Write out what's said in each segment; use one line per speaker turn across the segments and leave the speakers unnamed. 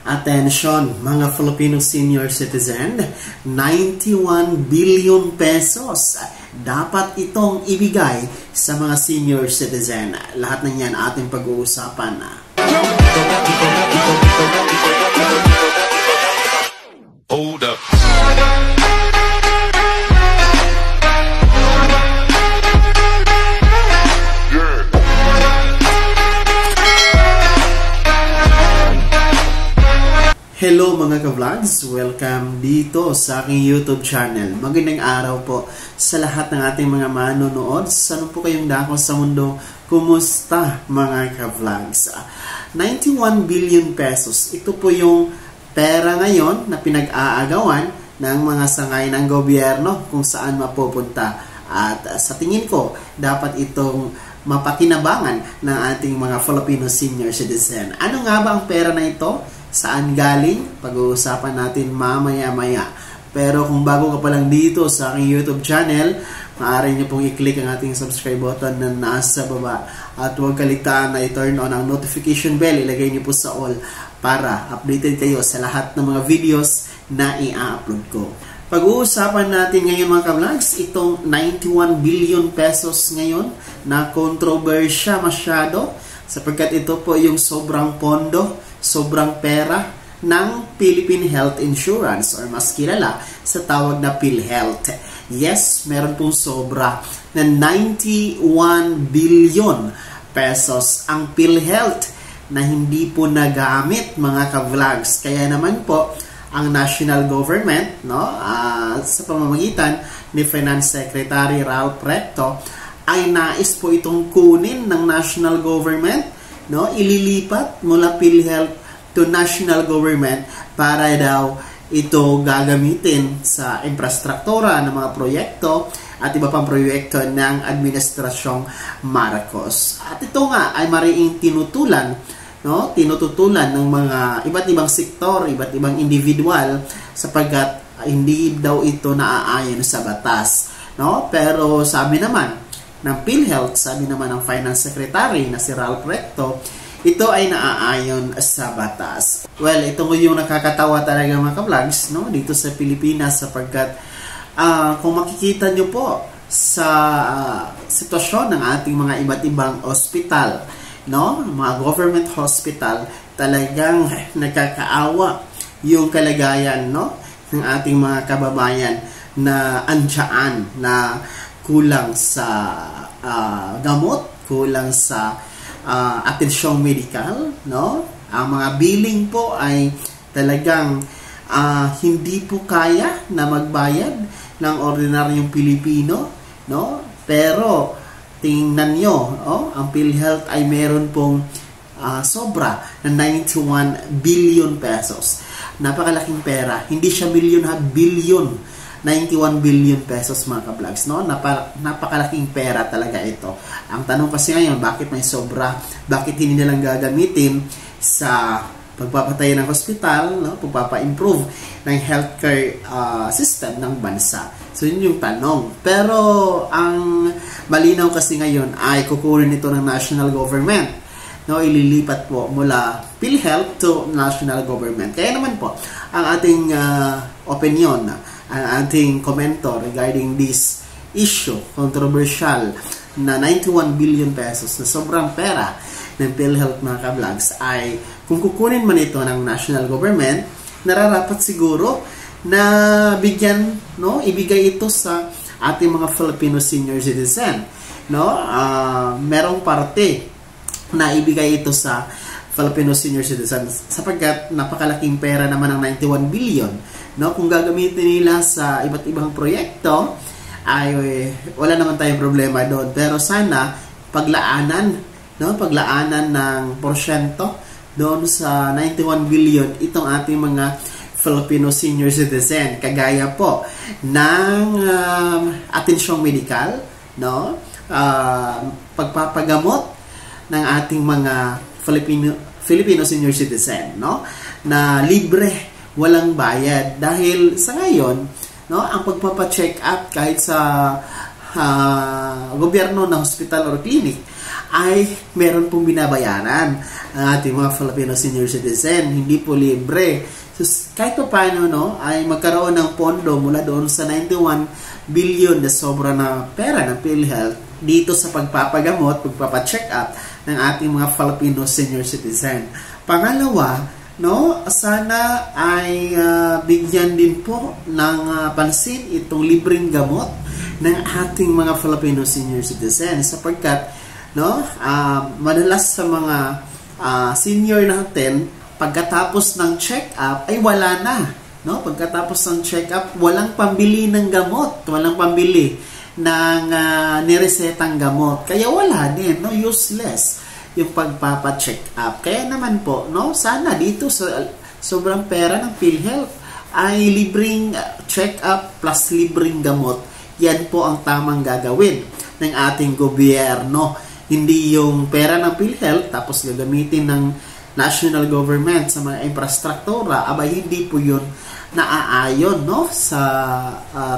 Attention, mga Filipino senior citizen, 91 billion pesos dapat itong ibigay sa mga senior citizen. Lahat ng yan ating pag-uusapan.
Hold up.
Hello mga ka-vlogs! Welcome dito sa aking YouTube channel. Magandang araw po sa lahat ng ating mga manonood. Saan po kayong dako sa mundo? Kumusta mga ka-vlogs? 91 billion pesos. Ito po yung pera ngayon na pinag-aagawan ng mga sangay ng gobyerno kung saan mapupunta. At sa tingin ko, dapat itong mapakinabangan ng ating mga Filipino senior citizen. Ano nga ba ang pera na ito? Saan galing? Pag-uusapan natin mamaya-maya. Pero kung bago ka pa lang dito sa aking YouTube channel, maaari niyo pong i-click ang ating subscribe button na nasa baba. At huwag kaligtaan na i-turn on ang notification bell. Ilagay niyo po sa all para updated kayo sa lahat ng mga videos na i-upload ko. Pag-uusapan natin ngayon mga ka-vlogs, itong 91 billion pesos ngayon na kontrobersya masyado sapagkat ito po yung sobrang pondo, sobrang pera ng Philippine Health Insurance or mas kilala sa tawag na PhilHealth. Yes, meron pong sobra na 91 billion pesos ang PhilHealth na hindi po nagamit mga ka-vlogs. Kaya naman po ang national government, sa pamamagitan ni Finance Secretary Ralph Recto ay nais po itong kunin ng national government, ililipat mula PhilHealth to national government para daw ito gagamitin sa infrastruktura ng mga proyekto at iba pang proyekto ng Administrasyong Marcos. At ito nga ay mariing tinututulan ng mga iba't ibang sektor, iba't ibang individual sapagkat hindi daw ito naaayon sa batas. Pero sabi naman ng PhilHealth, sabi naman ng Finance Secretary na si Ralph Recto, ito ay naaayon sa batas. Well, ito yung nakakatawa talaga mga ka-vlogs dito sa Pilipinas sapagkat kung makikita nyo po sa sitwasyon ng ating mga iba't ibang ospital, mga government hospital, talagang nagkakaawa yung kalagayan ng ating mga kababayan na andyaan na kulang sa gamot, kulang sa atensyong medikal, ang mga billing po ay talagang hindi po kaya na magbayad ng ordinaryong Pilipino, pero tingnan nyo, ang PhilHealth ay meron pong sobra na 91 billion pesos. Napakalaking pera. Hindi siya milyon, billion. 91 billion pesos mga ka-vlogs. Napakalaking pera talaga ito. Ang tanong kasi ngayon, bakit may sobra? Bakit hindi nilang gagamitin sa pagpapatay ng hospital, pagpapa-improve ng healthcare system ng bansa? So yun yung tanong. Pero ang malinaw kasi ngayon ay kukunin ito ng national government. Ililipat po mula PhilHealth to national government. Kaya naman po, ang ating opinion, ang ating commento regarding this issue, controversial na 91 billion pesos na sobrang pera ng PhilHealth mga ka-vlogs ay kung kukunin man ito ng national government, nararapat siguro na bigyan, ibigay ito sa ating mga Filipino senior citizen. Merong parte na ibigay ito sa Filipino senior citizens sapagkat napakalaking pera naman ng 91 billion. Kung gagamitin nila sa iba't ibang proyekto ay wala naman tayong problema doon. Pero sana paglaanan ng porsyento doon sa 91 billion itong ating mga Filipino senior citizen, kagaya po ng atensyong medikal, pagpapagamot ng ating mga Filipino senior citizen, na libre, walang bayad. Dahil sa ngayon, ang pagpapa-check up kahit sa gobyerno na hospital or clinic ay meron pong binabayaran ang ating mga Filipino senior citizen. Hindi po libre. So, kahit pa paano, no, ay magkaroon ng pondo mula doon sa 91 billion na sobra na pera ng PhilHealth dito sa pagpapagamot, pagpapacheck up ng ating mga Filipino senior citizen. Pangalawa, no, sana ay bigyan din po ng pansin itong libreng gamot ng ating mga Filipino senior citizen sapagkat no, madalas sa mga senior natin pagkatapos ng check-up ay wala na, no? Pagkatapos ng check-up, walang pambili ng gamot, walang pambili ng niresetang gamot. Kaya wala din, no? Useless yung pagpapa-check up. Kaya naman po, no, sana dito sa sobrang pera ng PhilHealth ay libreng check-up plus libreng gamot. Yan po ang tamang gagawin ng ating gobyerno. Hindi yung pera ng PhilHealth tapos gagamitin ng national government sa mga infrastruktura, abay hindi po yun naaayon, no, sa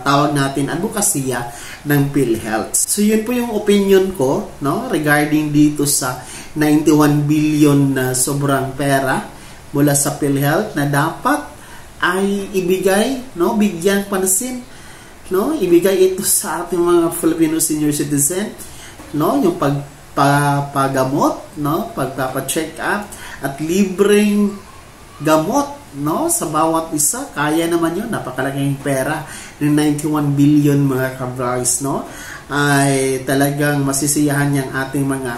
tawag natin advokasya ng PhilHealth. So yun po yung opinion ko, no, regarding dito sa 91 billion na sobrang pera mula sa PhilHealth na dapat ay ibigay, no, bigyan pansin, no, ibigay ito sa ating mga Filipino senior citizen, no, yung pagpapagamot, no, pagpapa-check up at libreng gamot, no, sa bawat isa. Kaya naman yun, napakalaking pera ng 91 billion mga ka-vlogs, no, ay talagang masisiyahan niyang ating mga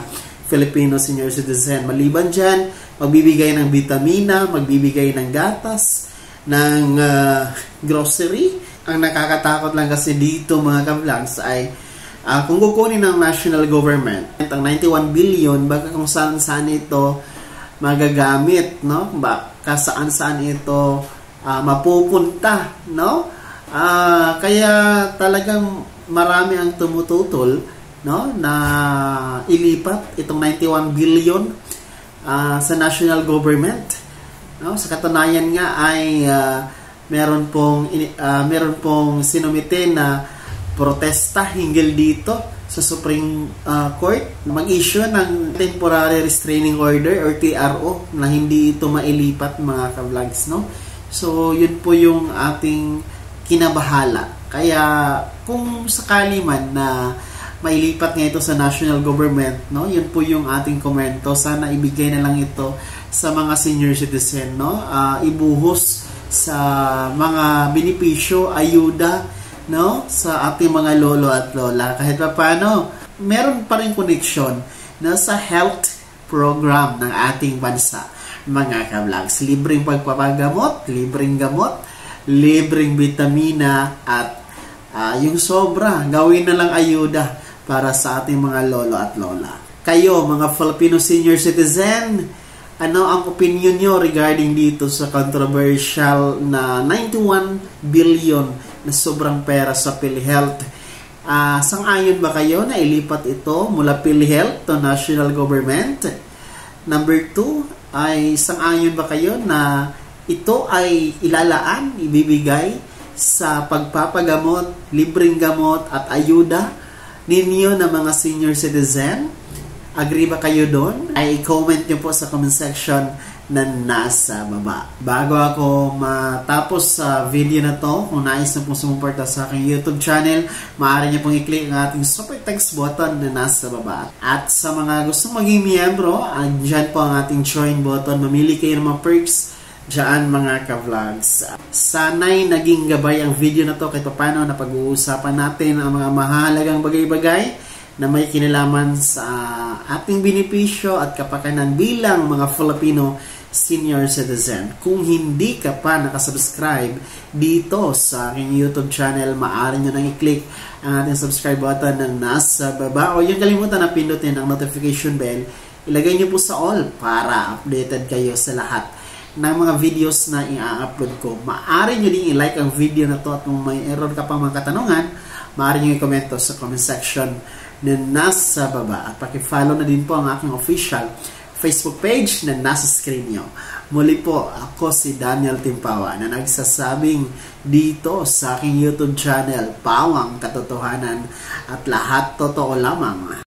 Filipino senior citizen. Maliban dyan, magbibigay ng vitamina, magbibigay ng gatas, ng grocery. Ang nakakatakot lang kasi dito mga ka-vlogs ay kung kukunin ng national government ang 91 billion, baka kung saan-saan ito magagamit, no? Baka saan-saan ito mapupunta, no? Kaya talagang marami ang tumututol, no, na ilipat itong 91 billion sa national government, no? Sa katunayan nga ay meron pong sinumite na protesta hinggil dito sa Supreme Court mag-issue ng temporary restraining order or TRO na hindi ito mailipat mga ka-vlogs, no? So yun po yung ating kinabahala. Kaya kung sakali man na mailipat nga ito sa national government, no, yun po yung ating komento. Sana ibigay na lang ito sa mga senior citizen, no, ibuhos sa mga benepisyo, ayuda, no, sa ating mga lolo at lola. Kahit pa paano, meron pa rin connection, no, sa health program ng ating bansa, mga ka-vlogs. Libreng pagpapagamot, libreng gamot, libreng vitamina, at yung sobra, gawin na lang ayuda para sa ating mga lolo at lola. Kayo, mga Filipino senior citizen, ano ang opinion nyo regarding dito sa controversial na 91 billion na sobrang pera sa PhilHealth? Sang-ayon ba kayo na ilipat ito mula PhilHealth to national government? Number 2, ay sang-ayon ba kayo na ito ay ilalaan, ibibigay sa pagpapagamot, libreng gamot at ayuda ninyo na mga senior citizen? Agree ba kayo doon? Ay comment nyo po sa comment section na nasa baba. Bago ako matapos sa video na to, kung nais na pong sumuporta sa aking YouTube channel, maaari niyo pong i-click ang ating super text button na nasa baba. At sa mga gustong maging miyembro, andyan po ang ating join button. Mamili kayo ng mga perks dyan mga ka-vlogs. Sana'y naging gabay ang video na to kahit paano na pag-uusapan natin ang mga mahalagang bagay-bagay na may kinalaman sa ating benepisyo at kapakanan bilang mga Filipino senior citizen. Kung hindi ka pa nakasubscribe dito sa aking YouTube channel, maaari nyo nang i-click ang ating subscribe button na nasa baba, o yung kalimutan na pindutin ang notification bell. Ilagay nyo po sa all para updated kayo sa lahat ng mga videos na i-upload ko. Maaari nyo din i-like ang video na to, at kung may error ka pang mga katanungan, maaari nyo i-komento sa comment section na nasa baba. At paki-follow na din po ang aking official Facebook page na nasa screen nyo. Muli po, ako si Daniel Timpawa na nagsasabing dito sa aking YouTube channel, Pawang Katotohanan, at lahat totoo lamang.